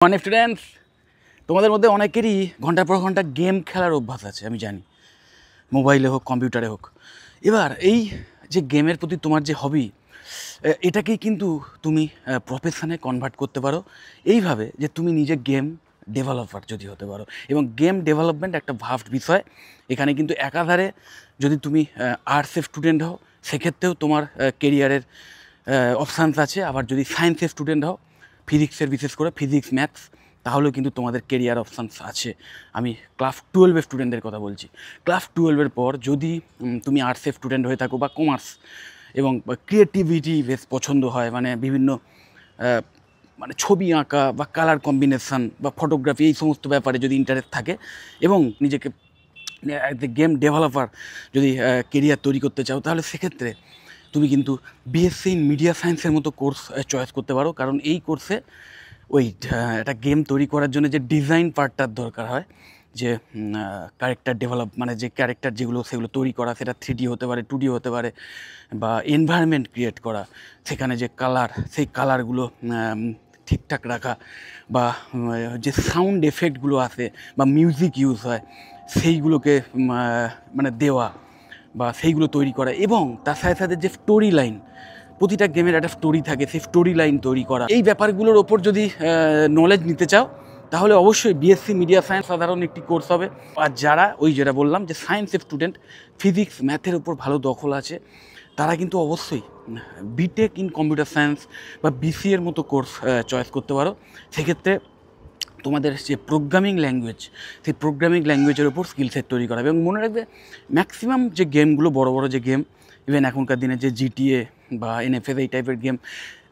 মানে স্টুডেন্টস, তোমাদের মধ্যে অনেকেরই ঘন্টার পর ঘন্টা গেম খেলার অভ্যাস আছে, আমি জানি, মোবাইলে হোক কম্পিউটারে হোক। এবার এই যে গেমের প্রতি তোমার যে হবি, এটাকেই কিন্তু তুমি প্রফেশনে কনভার্ট করতে পারো এইভাবে যে তুমি নিজে গেম ডেভেলপার যদি হতে পারো। এবং গেম ডেভেলপমেন্ট একটা ভাস্ট বিষয়। এখানে কিন্তু একাধারে যদি তুমি আর্টসের স্টুডেন্ট হও সেক্ষেত্রেও তোমার কেরিয়ারের অপশানস আছে। আবার যদি সায়েন্সের স্টুডেন্ট হও, ফিজিক্সের, বিশেষ করে ফিজিক্স ম্যাথস, তাহলেও কিন্তু তোমাদের কেরিয়ার অপশানস আছে। আমি ক্লাস 12-এর স্টুডেন্টদের কথা বলছি। ক্লাস 12-এর পর যদি তুমি আর্টসের স্টুডেন্ট হয়ে থাকো বা কমার্স এবং ক্রিয়েটিভিটি বেশ পছন্দ হয়, মানে বিভিন্ন মানে ছবি আঁকা বা কালার কম্বিনেশান বা ফটোগ্রাফি, এই সমস্ত ব্যাপারে যদি ইন্টারেস্ট থাকে এবং নিজেকে গেম ডেভেলপার যদি কেরিয়ার তৈরি করতে চাও, তাহলে সেক্ষেত্রে তুমি কিন্তু বিএসসি ইন মিডিয়া সায়েন্সের মতো কোর্স চয়েস করতে পারো। কারণ এই কোর্সে ওই একটা গেম তৈরি করার জন্য যে ডিজাইন পার্টটার দরকার হয়, যে ক্যারেক্টার ডেভেলপ, মানে যে ক্যারেক্টার যেগুলো সেগুলো তৈরি করা, সেটা 3D হতে পারে, 2D হতে পারে, বা এনভায়রনমেন্ট ক্রিয়েট করা, সেখানে যে কালার, সেই কালারগুলো ঠিকঠাক রাখা, বা যে সাউন্ড এফেক্টগুলো আসে বা মিউজিক ইউজ হয় সেইগুলোকে মানে দেওয়া বা সেইগুলো তৈরি করা, এবং তার সাথে সাথে যে স্টোরি লাইন, প্রতিটা গেমের একটা স্টোরি থাকে, সেই স্টোরি লাইন তৈরি করা, এই ব্যাপারগুলোর ওপর যদি নলেজ নিতে চাও, তাহলে অবশ্যই বিএসসি মিডিয়া সায়েন্স সাধারণ একটি কোর্স হবে। আর যারা যেটা বললাম যে সায়েন্সের স্টুডেন্ট, ফিজিক্স ম্যাথের ওপর ভালো দখল আছে, তারা কিন্তু অবশ্যই বিটেক ইন কম্পিউটার সায়েন্স বা বিসিএর মতো কোর্স চয়েস করতে পারো। সেক্ষেত্রে তোমাদের যে প্রোগ্রামিং ল্যাঙ্গুয়েজ, সেই প্রোগ্রামিং ল্যাঙ্গুয়েজের ওপর স্কিল সেট তৈরি করা হবে। এবং মনে রাখবে, ম্যাক্সিমাম যে গেমগুলো, বড় বড় যে গেম, ইভেন এখনকার দিনে যে জিটিএ বা এনএফএস, এই টাইপের গেম,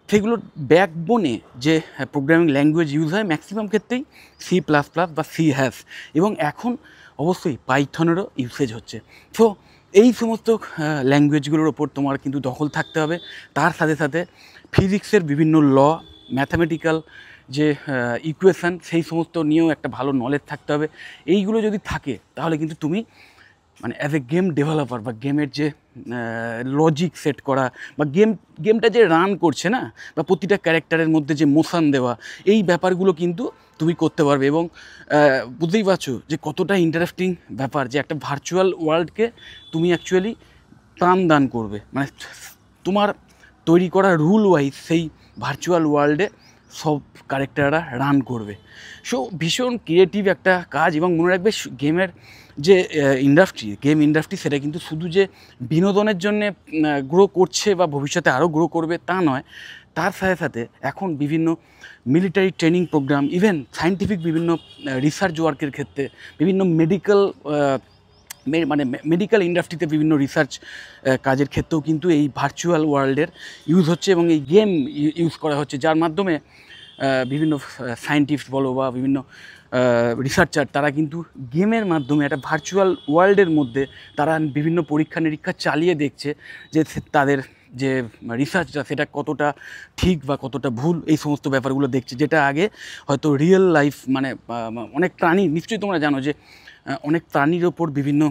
সেগুলোর ব্যাকবোনে যে প্রোগ্রামিং ল্যাঙ্গুয়েজ ইউজ হয় ম্যাক্সিমাম ক্ষেত্রেই C++ বা C#। এবং এখন অবশ্যই পাইথনেরও ইউসেজ হচ্ছে। সো এই সমস্ত ল্যাঙ্গুয়েজগুলোর ওপর তোমার কিন্তু দখল থাকতে হবে। তার সাথে সাথে ফিজিক্সের বিভিন্ন ল, ম্যাথামেটিক্যাল যে ইকুয়েশান, সেই সমস্ত নিয়েও একটা ভালো নলেজ থাকতে হবে। এইগুলো যদি থাকে, তাহলে কিন্তু তুমি মানে অ্যাজ এ গেম ডেভেলপার বা গেমের যে লজিক সেট করা, বা গেমটা যে রান করছে না, বা প্রতিটা ক্যারেক্টারের মধ্যে যে মোশন দেওয়া, এই ব্যাপারগুলো কিন্তু তুমি করতে পারবে। এবং বুঝতেই পারছো যে কতটা ইন্টারেস্টিং ব্যাপার যে একটা ভার্চুয়াল ওয়ার্ল্ডকে তুমি অ্যাকচুয়ালি প্রাণদান করবে, মানে তোমার তৈরি করা রুল ওয়াইজ সেই ভার্চুয়াল ওয়ার্ল্ডে সব ক্যারেক্টাররা রান করবে। সো ভীষণ ক্রিয়েটিভ একটা কাজ। এবং মনে রাখবে, গেমের যে গেম ইন্ডাস্ট্রি, সেটা কিন্তু শুধু যে বিনোদনের জন্যে গ্রো করছে বা ভবিষ্যতে আরও গ্রো করবে তা নয়, তার সাথে সাথে এখন বিভিন্ন military training program, even scientific বিভিন্ন রিসার্চ ওয়ার্কের ক্ষেত্রে, বিভিন্ন মানে মেডিকেল ইন্ডাস্ট্রিতে বিভিন্ন রিসার্চ কাজের ক্ষেত্রেও কিন্তু এই ভার্চুয়াল ওয়ার্ল্ডের ইউজ হচ্ছে, এবং এই গেম ইউজ করা হচ্ছে, যার মাধ্যমে বিভিন্ন সায়েন্টিস্ট বলো বা বিভিন্ন রিসার্চার, তারা কিন্তু গেমের মাধ্যমে একটা ভার্চুয়াল ওয়ার্ল্ডের মধ্যে তারা বিভিন্ন পরীক্ষা নিরীক্ষা চালিয়ে দেখছে যে তাদের যে রিসার্চটা সেটা কতটা ঠিক বা কতটা ভুল, এই সমস্ত ব্যাপারগুলো দেখছে, যেটা আগে হয়তো রিয়েল লাইফ, মানে অনেক প্রাণী, নিশ্চয়ই তোমরা জানো যে অনেক প্রাণীর ওপর বিভিন্ন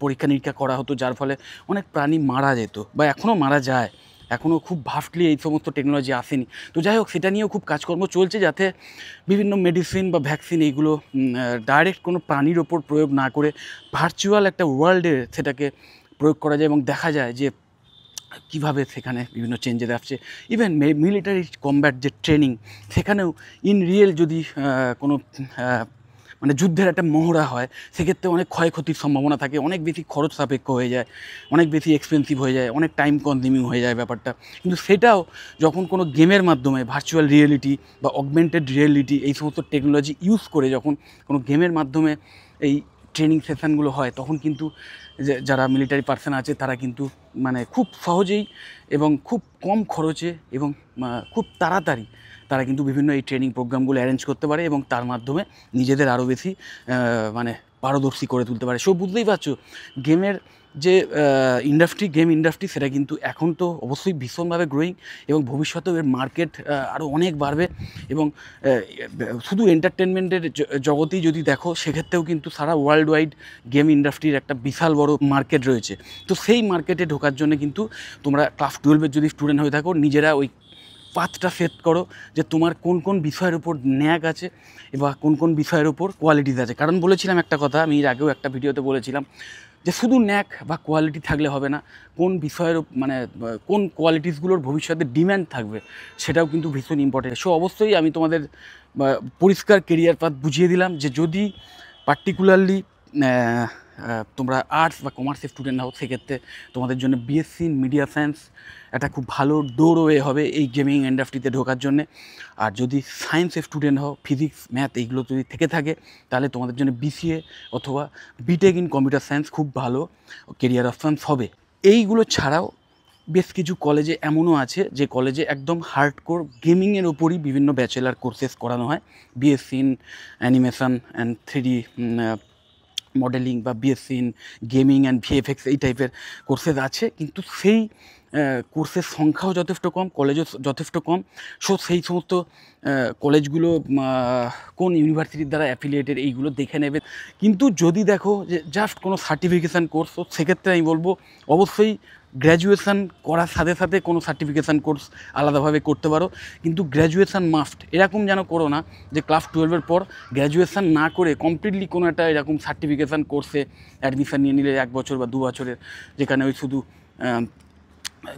পরীক্ষা নিরীক্ষা করা হতো, যার ফলে অনেক প্রাণী মারা যেত বা এখনও মারা যায়। এখনও খুব ভাস্টলি এই সমস্ত টেকনোলজি আসেনি। তো যাই হোক, সেটা নিয়েও খুব কাজকর্ম চলছে, যাতে বিভিন্ন মেডিসিন বা ভ্যাকসিন, এইগুলো ডাইরেক্ট কোনো প্রাণীর ওপর প্রয়োগ না করে ভার্চুয়াল একটা ওয়ার্ল্ডে সেটাকে প্রয়োগ করা যায়, এবং দেখা যায় যে কীভাবে সেখানে বিভিন্ন চেঞ্জেস আসছে। ইভেন মিলিটারি কমব্যাট যে ট্রেনিং, সেখানেও ইন রিয়েল যদি কোনো মানে যুদ্ধের একটা মহড়া হয়, সেক্ষেত্রে অনেক ক্ষয়ক্ষতির সম্ভাবনা থাকে, অনেক বেশি খরচ সাপেক্ষ হয়ে যায়, অনেক বেশি এক্সপেন্সিভ হয়ে যায়, অনেক টাইম কনজিউমিং হয়ে যায় ব্যাপারটা। কিন্তু সেটাও যখন কোনো গেমের মাধ্যমে ভার্চুয়াল রিয়েলিটি বা অগমেন্টেড রিয়েলিটি, এই সমস্ত টেকনোলজি ইউজ করে যখন কোনো গেমের মাধ্যমে এই ট্রেনিং সেশনগুলো হয়, তখন কিন্তু যারা মিলিটারি পার্সন আছে, তারা কিন্তু মানে খুব সহজেই এবং খুব কম খরচে এবং খুব তাড়াতাড়ি তারা কিন্তু বিভিন্ন এই ট্রেনিং প্রোগ্রামগুলো অ্যারেঞ্জ করতে পারে, এবং তার মাধ্যমে নিজেদের আরও বেশি মানে পারদর্শী করে তুলতে পারে। সো বুঝতেই পারছো, গেমের যে গেম ইন্ডাস্ট্রি, সেটা কিন্তু এখন তো অবশ্যই ভীষণভাবে গ্রোয়িং, এবং ভবিষ্যতেও এর মার্কেট আরও অনেক বাড়বে। এবং শুধু এন্টারটেনমেন্টের জগতেই যদি দেখো, সেক্ষেত্রেও কিন্তু সারা ওয়ার্ল্ড ওয়াইড গেম ইন্ডাস্ট্রির একটা বিশাল বড় মার্কেট রয়েছে। তো সেই মার্কেটে ঢোকার জন্য কিন্তু তোমরা ক্লাস 12-এর যদি স্টুডেন্ট হয়ে থাকো, নিজেরা ওই পাথটা সেট করো যে তোমার কোন কোন বিষয়ের উপর ন্যাক আছে বা কোন কোন বিষয়ের উপর কোয়ালিটিস আছে। কারণ বলেছিলাম একটা কথা, আমি এর আগেও একটা ভিডিওতে বলেছিলাম যে শুধু ন্যাক বা কোয়ালিটি থাকলে হবে না, কোন বিষয়ের মানে কোন কোয়ালিটিসগুলোর ভবিষ্যতে ডিম্যান্ড থাকবে সেটাও কিন্তু ভীষণ ইম্পর্টেন্ট। সো অবশ্যই আমি তোমাদের পরিষ্কার কেরিয়ার পাথ বুঝিয়ে দিলাম যে যদি পার্টিকুলারলি তোমরা আর্টস বা কমার্সের স্টুডেন্ট হও, সেক্ষেত্রে তোমাদের জন্য বিএসসি ইন মিডিয়া সায়েন্স একটা খুব ভালো ডোরওয়ে হবে এই গেমিং ইন্ডাস্ট্রিতে ঢোকার জন্যে। আর যদি সায়েন্সের স্টুডেন্ট হও, ফিজিক্স ম্যাথ এইগুলো যদি থেকে থাকে, তাহলে তোমাদের জন্য বিসিএ অথবা বিটেক ইন কম্পিউটার সায়েন্স খুব ভালো কেরিয়ার অপশানস হবে। এইগুলো ছাড়াও বেশ কিছু কলেজে এমনও আছে যে কলেজে একদম হার্ডকোর গেমিংয়ের ওপরই বিভিন্ন ব্যাচেলার কোর্সেস করানো হয়, BSc in animation and 3D modeling বা BSc in gaming and VFX এই টাইপের কোর্সেস আছে, কিন্তু সেই কোর্সের সংখ্যাও যথেষ্ট কম, কলেজও যথেষ্ট কম। সো সেই সমস্ত কলেজগুলো কোন ইউনিভার্সিটির দ্বারা অ্যাফিলিয়েটেড এইগুলো দেখে নেবে। কিন্তু যদি দেখো যে জাস্ট কোনো সার্টিফিকেশান কোর্স, তো সেক্ষেত্রে আমি বলবো অবশ্যই গ্র্যাজুয়েশান করার সাথে সাথে কোনো সার্টিফিকেশান কোর্স আলাদাভাবে করতে পারো, কিন্তু গ্র্যাজুয়েশান মাস্ট। এরকম যেন করো না যে ক্লাস 12-এর পর গ্র্যাজুয়েশান না করে কমপ্লিটলি কোনো একটা এরকম সার্টিফিকেশান কোর্সে অ্যাডমিশান নিয়ে নিলে 1 বছর বা 2 বছরের, যেখানে ওই শুধু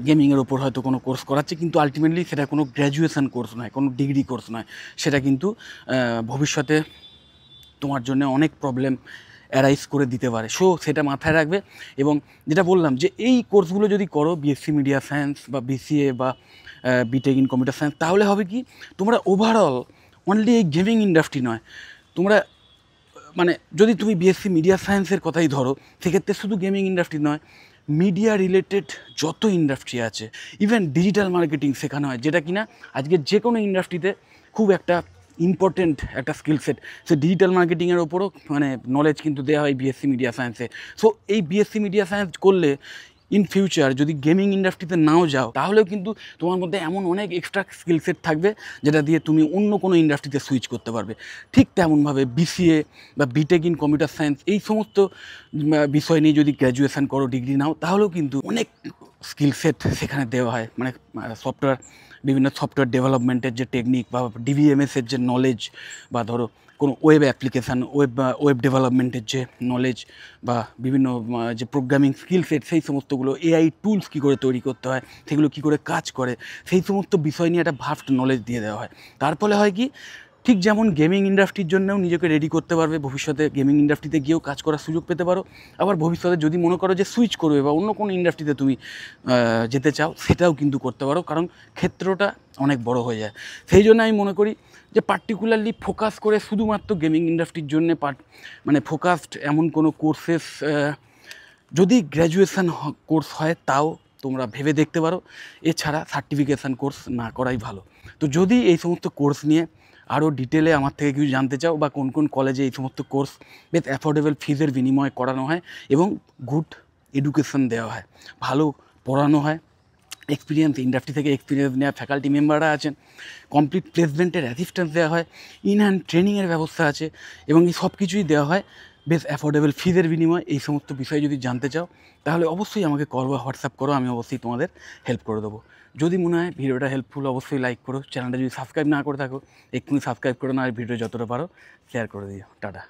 গেমিংয়ের ওপর হয়তো কোনো কোর্স করাচ্ছে, কিন্তু আলটিমেটলি সেটা কোনো গ্র্যাজুয়েশান কোর্স নয়, কোনো ডিগ্রি কোর্স নয়। সেটা কিন্তু ভবিষ্যতে তোমার জন্য অনেক প্রবলেম অ্যারাইজ করে দিতে পারে। সো সেটা মাথায় রাখবে। এবং যেটা বললাম যে এই কোর্সগুলো যদি করো, বিএসসি মিডিয়া সায়েন্স বা বিসিএ বা বিটেক ইন কম্পিউটার সায়েন্স, তাহলে হবে কি তোমরা ওভারঅল অনলি এই গেমিং ইন্ডাস্ট্রি নয়, তোমরা মানে যদি তুমি বিএসসি মিডিয়া সায়েন্সের কথাই ধরো, সেক্ষেত্রে শুধু গেমিং ইন্ডাস্ট্রি নয়, মিডিয়া রিলেটেড যত ইন্ডাস্ট্রি আছে, ইভেন ডিজিটাল মার্কেটিং শেখানো হয়, যেটা কিনা আজকে যে কোনো ইন্ডাস্ট্রিতে খুব একটা ইম্পর্টেন্ট একটা স্কিল সেট। সে ডিজিটাল মার্কেটিংয়ের ওপরও মানে নলেজ কিন্তু দেওয়া হয় বিএসসি মিডিয়া সায়েন্সে। সো এই বিএসসি মিডিয়া সায়েন্স করলে ইন ফিউচার যদি গেমিং ইন্ডাস্ট্রিতে নাও যাও, তাহলেও কিন্তু তোমার মধ্যে এমন অনেক এক্সট্রা স্কিল সেট থাকবে যেটা দিয়ে তুমি অন্য কোনো ইন্ডাস্ট্রিতে সুইচ করতে পারবে। ঠিক তেমনভাবে বিসিএ বা বিটেক ইন কম্পিউটার সায়েন্স এই সমস্ত বিষয় নিয়ে যদি গ্র্যাজুয়েশান করো, ডিগ্রি নাও, তাহলেও কিন্তু অনেক স্কিল সেট সেখানে দেওয়া হয়। মানে বিভিন্ন সফটওয়্যার ডেভেলপমেন্টের যে টেকনিক বা ডিভিএমএসের যে নলেজ, বা ধরো কোনো ওয়েব অ্যাপ্লিকেশান, ওয়েব ডেভেলপমেন্টের যে নলেজ, বা বিভিন্ন যে প্রোগ্রামিং স্কিল সেট, সেই সমস্তগুলো, এআই টুলস কী করে তৈরি করতে হয়, সেগুলো কী করে কাজ করে, সেই সমস্ত বিষয় নিয়ে একটা ভাস্ট নলেজ দিয়ে দেওয়া হয়। তার ফলে হয় কি, ঠিক যেমন গেমিং ইন্ডাস্ট্রির জন্যও নিজেকে রেডি করতে পারবে, ভবিষ্যতে গেমিং ইন্ডাস্ট্রিতে গিয়েও কাজ করার সুযোগ পেতে পারো। আবার ভবিষ্যতে যদি মনে করো যে সুইচ করবে বা অন্য কোনো ইন্ডাস্ট্রিতে তুমি যেতে চাও, সেটাও কিন্তু করতে পারো, কারণ ক্ষেত্রটা অনেক বড় হয়ে যায়। সেই জন্য আমি মনে করি যে পার্টিকুলারলি ফোকাস করে শুধুমাত্র গেমিং ইন্ডাস্ট্রির জন্যে মানে ফোকাসড এমন কোনো কোর্সেস যদি গ্র্যাজুয়েশান কোর্স হয়, তাও তোমরা ভেবে দেখতে পারো। এছাড়া সার্টিফিকেশান কোর্স না করাই ভালো। তো যদি এই সমস্ত কোর্স নিয়ে আরও ডিটেলে আমার থেকে কিছু জানতে চাও, বা কোন কোন কলেজে এই সমস্ত কোর্স বেশ অ্যাফোর্ডেবল ফিজের বিনিময়ে করানো হয় এবং গুড এডুকেশন দেওয়া হয়, ভালো পড়ানো হয়, এক্সপিরিয়েন্স ইন্ডাস্ট্রি থেকে এক্সপিরিয়েন্স নেওয়া ফ্যাকাল্টি মেম্বাররা আছেন, কমপ্লিট প্লেসমেন্টের অ্যাসিস্ট্যান্স দেওয়া হয়, ইন হ্যান্ড ট্রেনিংয়ের ব্যবস্থা আছে, এবং এই সব কিছুই দেওয়া হয় বেশ অ্যাফোর্ডেবল ফিজের বিনিময়ে। এই সমস্ত বিষয় যদি জানতে চাও, তাহলে অবশ্যই আমাকে কল বা হোয়াটসঅ্যাপ করো, আমি অবশ্যই তোমাদের হেল্প করে দেবো। যদি মনে হয় ভিডিওটা হেল্পফুল, অবশ্যই লাইক করো। চ্যানেলটা যদি সাবস্ক্রাইব না করে থাকো, এক্ষুনি সাবস্ক্রাইব করো না, আর ভিডিও যতটা পারো শেয়ার করে দিও। টাটা।